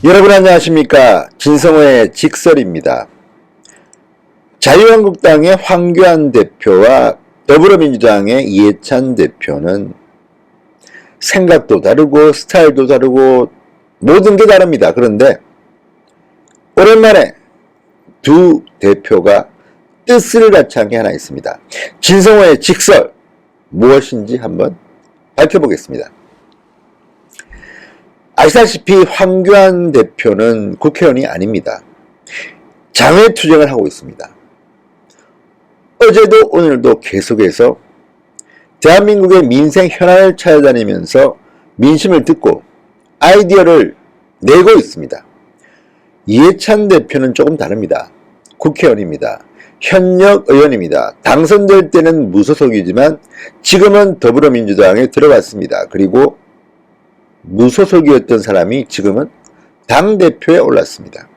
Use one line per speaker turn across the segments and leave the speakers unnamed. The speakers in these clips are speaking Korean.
여러분 안녕하십니까? 진성호의 직설입니다. 자유한국당의 황교안 대표와 더불어민주당의 이해찬 대표는 생각도 다르고 스타일도 다르고 모든 게 다릅니다. 그런데 오랜만에 두 대표가 뜻을 같이 한 게 하나 있습니다. 진성호의 직설 무엇인지 한번 밝혀보겠습니다. 아시다시피 황교안 대표는 국회의원이 아닙니다. 장외투쟁을 하고 있습니다. 어제도 오늘도 계속해서 대한민국의 민생 현안을 찾아다니면서 민심을 듣고 아이디어를 내고 있습니다. 이해찬 대표는 조금 다릅니다. 국회의원입니다. 현역 의원입니다. 당선될 때는 무소속이지만 지금은 더불어민주당에 들어갔습니다. 그리고 무소속이었던 사람이 지금은 당대표에 올랐습니다.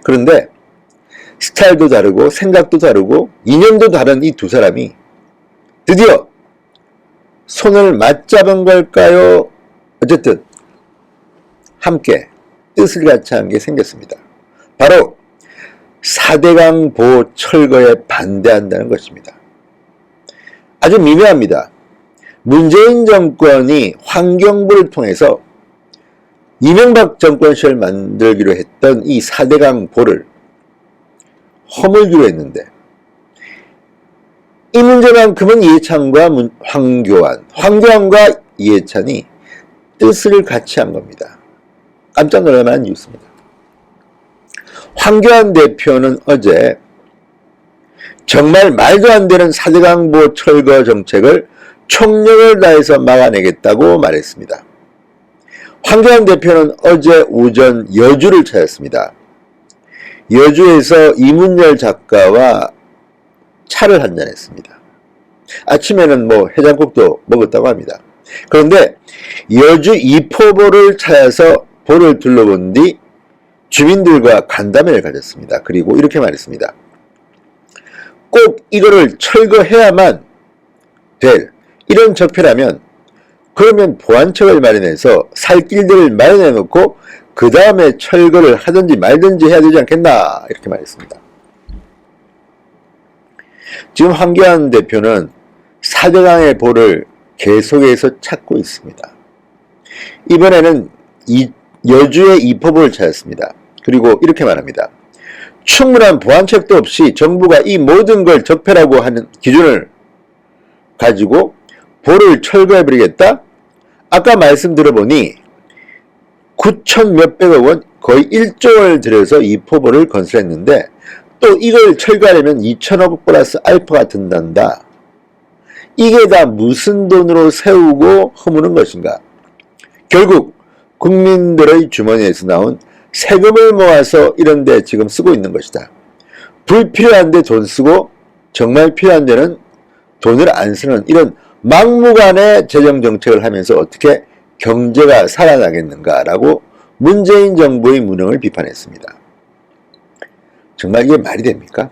그런데 스타일도 다르고 생각도 다르고 이념도 다른 이 두 사람이 드디어 손을 맞잡은 걸까요? 어쨌든 함께 뜻을 같이 한 게 생겼습니다. 바로 4대강 보호 철거에 반대한다는 것입니다. 아주 미묘합니다. 문재인 정권이 환경부를 통해서 이명박 정권 시절 만들기로 했던 이 4대강 보를 허물기로 했는데 이 문제만큼은 이해찬과 황교안과 이해찬이 뜻을 같이 한 겁니다. 깜짝 놀랄 만한 뉴스입니다. 황교안 대표는 어제 정말 말도 안 되는 4대강 보호 철거 정책을 총력을 다해서 막아내겠다고 말했습니다. 황교안 대표는 어제 오전 여주를 찾았습니다. 여주에서 이문열 작가와 차를 한잔했습니다. 아침에는 해장국도 먹었다고 합니다. 그런데 여주 이포보를 찾아서 보를 둘러본 뒤 주민들과 간담회를 가졌습니다. 그리고 이렇게 말했습니다. 꼭 이거를 철거해야만 될 이런 적폐라면 그러면 보안책을 마련해서 살 길들을 마련해 놓고 그 다음에 철거를 하든지 말든지 해야 되지 않겠나 이렇게 말했습니다. 지금 황교안 대표는 4대강의 보를 계속해서 찾고 있습니다. 이번에는 여주의 이포보를 찾았습니다. 그리고 이렇게 말합니다. 충분한 보안책도 없이 정부가 이 모든 걸 적폐라고 하는 기준을 가지고 보를 철거해버리겠다? 아까 말씀 들어보니 9천 몇백억 원 거의 1조 원을 들여서 이 포보를 건설했는데 또 이걸 철거하려면 2천억 플러스 알파가 든단다. 이게 다 무슨 돈으로 세우고 허무는 것인가? 결국 국민들의 주머니에서 나온 세금을 모아서 이런 데 지금 쓰고 있는 것이다. 불필요한 데 돈 쓰고 정말 필요한 데는 돈을 안 쓰는 이런 막무가내 재정정책을 하면서 어떻게 경제가 살아나겠는가라고 문재인 정부의 무능을 비판했습니다. 정말 이게 말이 됩니까?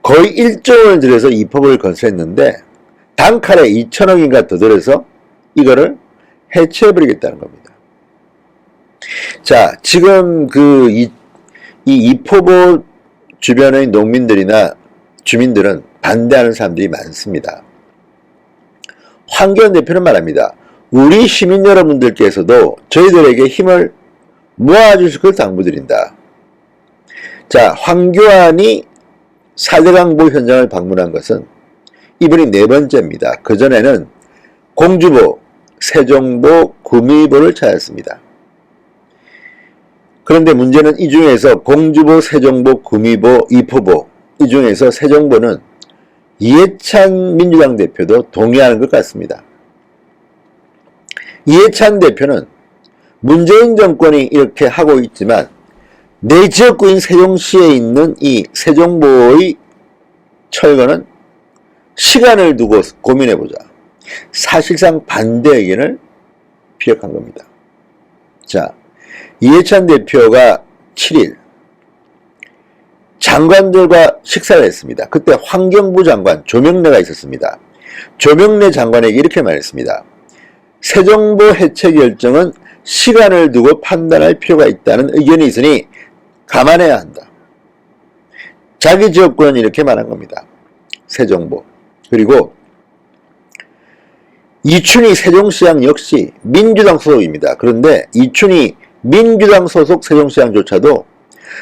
거의 1조 원을 들여서 이 법을 건설했는데 단칼에 2천억인가 더 들여서 이거를 해체해버리겠다는 겁니다. 자, 지금 이 이포보 주변의 농민들이나 주민들은 반대하는 사람들이 많습니다. 황교안 대표는 말합니다. 우리 시민 여러분들께서도 저희들에게 힘을 모아주실 걸 당부드린다. 자, 황교안이 4대강 보호 현장을 방문한 것은 이번이 4번째입니다. 그전에는 공주보, 세종보, 구미보를 찾았습니다. 그런데 문제는 이 중에서 공주보, 세종보, 구미보, 이포보 이 중에서 세종보는 이해찬 민주당 대표도 동의하는 것 같습니다. 이해찬 대표는 문재인 정권이 이렇게 하고 있지만 내 지역구인 세종시에 있는 이 세종보의 철거는 시간을 두고 고민해보자. 사실상 반대 의견을 피력한 겁니다. 자, 이해찬 대표가 7일 장관들과 식사를 했습니다. 그때 환경부 장관 조명래가 있었습니다. 조명래 장관에게 이렇게 말했습니다. 세종보 해체 결정은 시간을 두고 판단할 필요가 있다는 의견이 있으니 감안해야 한다. 자기 지역구는 이렇게 말한 겁니다. 새 정부. 그리고 이춘희 세종시장 역시 민주당 소속입니다. 그런데 이춘희 민주당 소속 세종시장조차도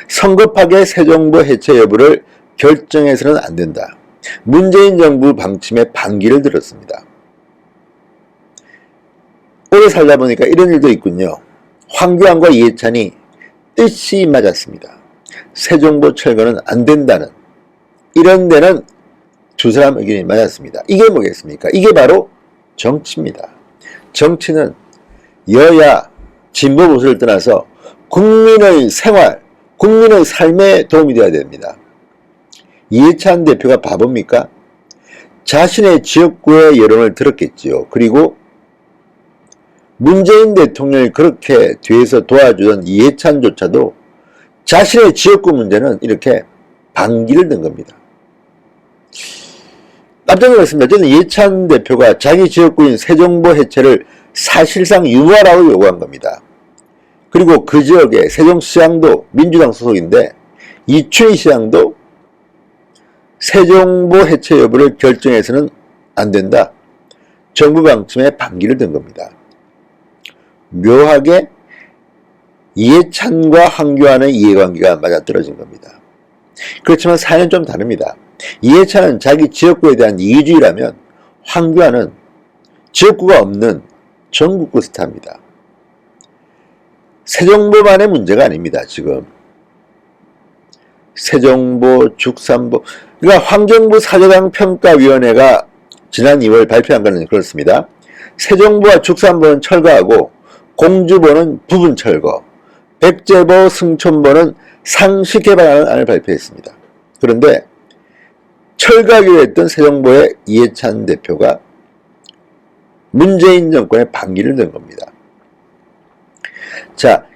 성급하게 새 정부 해체 여부를 결정해서는 안 된다. 문재인 정부 방침에 반기를 들었습니다. 오래 살다 보니까 이런 일도 있군요. 황교안과 이해찬이 뜻이 맞았습니다. 새 정부 철거는 안 된다는 이런 데는 두 사람 의견이 맞았습니다. 이게 뭐겠습니까? 이게 바로 정치입니다. 정치는 여야, 진보 보수를 떠나서 국민의 생활, 국민의 삶에 도움이 되어야 됩니다. 이해찬 대표가 바보입니까? 자신의 지역구의 여론을 들었겠지요. 그리고 문재인 대통령이 그렇게 뒤에서 도와주던 이해찬조차도 자신의 지역구 문제는 이렇게 반기를 든 겁니다. 깜짝 놀랐습니다. 저는 이해찬 대표가 자기 지역구인 새정부 해체를 사실상 유보하라고 요구한 겁니다. 그리고 그 지역의 세종시장도 민주당 소속인데 이춘희 시장도 새정부 해체 여부를 결정해서는 안 된다. 정부 방침에 반기를 든 겁니다. 묘하게 이해찬과 황교안의 이해관계가 맞아떨어진 겁니다. 그렇지만 사연은 좀 다릅니다. 이해찬은 자기 지역구에 대한 이기주의라면 황교안은 지역구가 없는 전국구 스타입니다. 새정부만의 문제가 아닙니다. 지금 새정부, 죽산부, 그러니까 환경부 사저당 평가위원회가 지난 2월 발표한 것은 그렇습니다. 새정부와 죽산부는 철거하고 공주보는 부분 철거, 백제보, 승촌보는 상시 개발하는 안을 발표했습니다. 그런데 철거하기로 했던 새정부의 이해찬 대표가 문재인 정권에 반기를 든 겁니다. 자,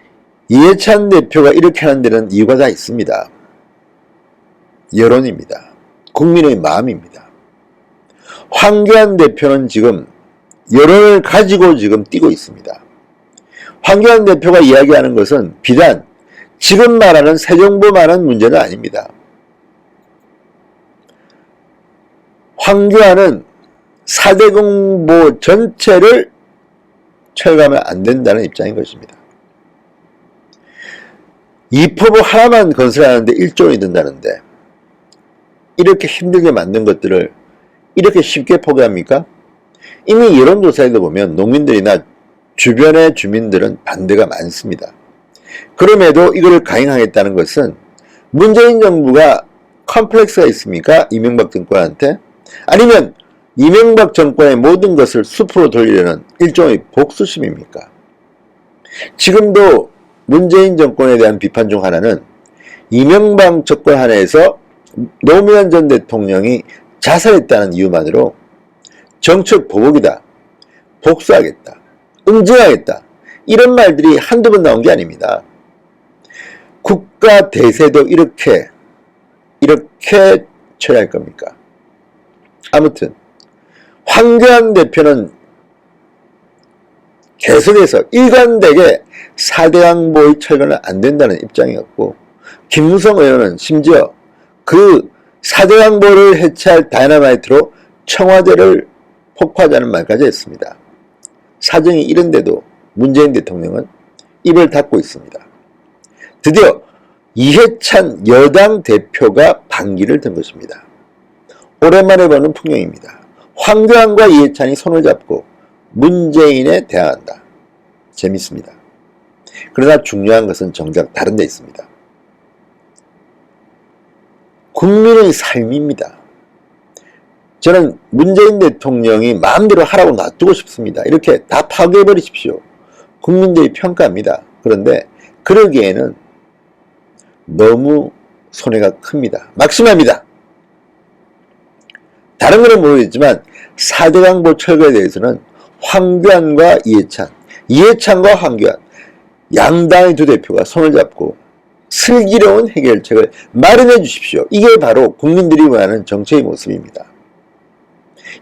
이해찬 대표가 이렇게 하는 데는 이유가 다 있습니다. 여론입니다. 국민의 마음입니다. 황교안 대표는 지금 여론을 가지고 지금 뛰고 있습니다. 황교안 대표가 이야기하는 것은 비단 지금 말하는 새정부만한 문제는 아닙니다. 황교안은 4대 공보 전체를 철거하면 안 된다는 입장인 것입니다. 이포부 하나만 건설하는데 1조 원이 든다는데 이렇게 힘들게 만든 것들을 이렇게 쉽게 포기합니까? 이미 여론조사에도 보면 농민들이나 주변의 주민들은 반대가 많습니다. 그럼에도 이거를 강행하겠다는 것은 문재인 정부가 컴플렉스가 있습니까? 이명박 정권한테? 아니면 이명박 정권의 모든 것을 숲으로 돌리려는 일종의 복수심입니까? 지금도 문재인 정권에 대한 비판 중 하나는 이명박 정권 하에서 노무현 전 대통령이 자살했다는 이유만으로 정책 보복이다, 복수하겠다, 응징하겠다 이런 말들이 한두 번 나온 게 아닙니다. 국가 대세도 이렇게 처리할 겁니까? 아무튼 황교안 대표는 계속해서 일관되게 4대 항보의 철거는 안 된다는 입장이었고 김무성 의원은 심지어 그 4대 항보를 해체할 다이너마이트로 청와대를 폭파하자는 말까지 했습니다. 사정이 이런데도 문재인 대통령은 입을 닫고 있습니다. 드디어 이해찬 여당 대표가 반기를 든 것입니다. 오랜만에 보는 풍경입니다. 황교안과 이해찬이 손을 잡고 문재인에 대항한다. 재밌습니다. 그러나 중요한 것은 정작 다른 데 있습니다. 국민의 삶입니다. 저는 문재인 대통령이 마음대로 하라고 놔두고 싶습니다. 이렇게 다 파괴해버리십시오. 국민들이 평가합니다. 그런데 그러기에는 너무 손해가 큽니다. 막심합니다. 다른 거는 모르겠지만 4대 강보 철거에 대해서는 황교안과 이해찬, 이해찬과 황교안 양당의 두 대표가 손을 잡고 슬기로운 해결책을 마련해 주십시오. 이게 바로 국민들이 원하는 정치의 모습입니다.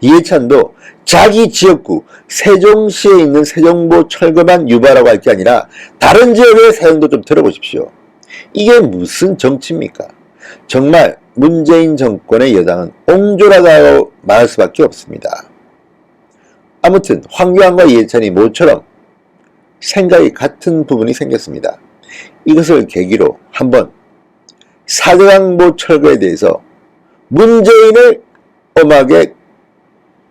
이해찬도 자기 지역구 세종시에 있는 세종보 철거만 유발하고 할 게 아니라 다른 지역의 사연도 좀 들어보십시오. 이게 무슨 정치입니까? 정말 문재인 정권의 여당은 옹졸하다고 말할 수밖에 없습니다. 아무튼 황교안과 이해찬이 모처럼 생각이 같은 부분이 생겼습니다. 이것을 계기로 한번 4대강보 철거에 대해서 문재인을 엄하게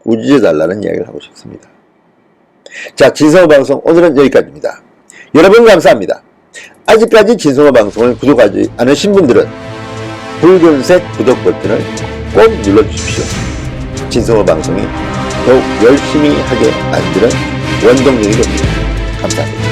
꾸짖어달라는 이야기를 하고 싶습니다. 자, 진성호 방송 오늘은 여기까지입니다. 여러분 감사합니다. 아직까지 진성호 방송을 구독하지 않으신 분들은 붉은색 구독 버튼을 꼭 눌러주십시오. 진성호 방송이 더욱 열심히 하게 만드는 원동력이 됩니다. 감사합니다.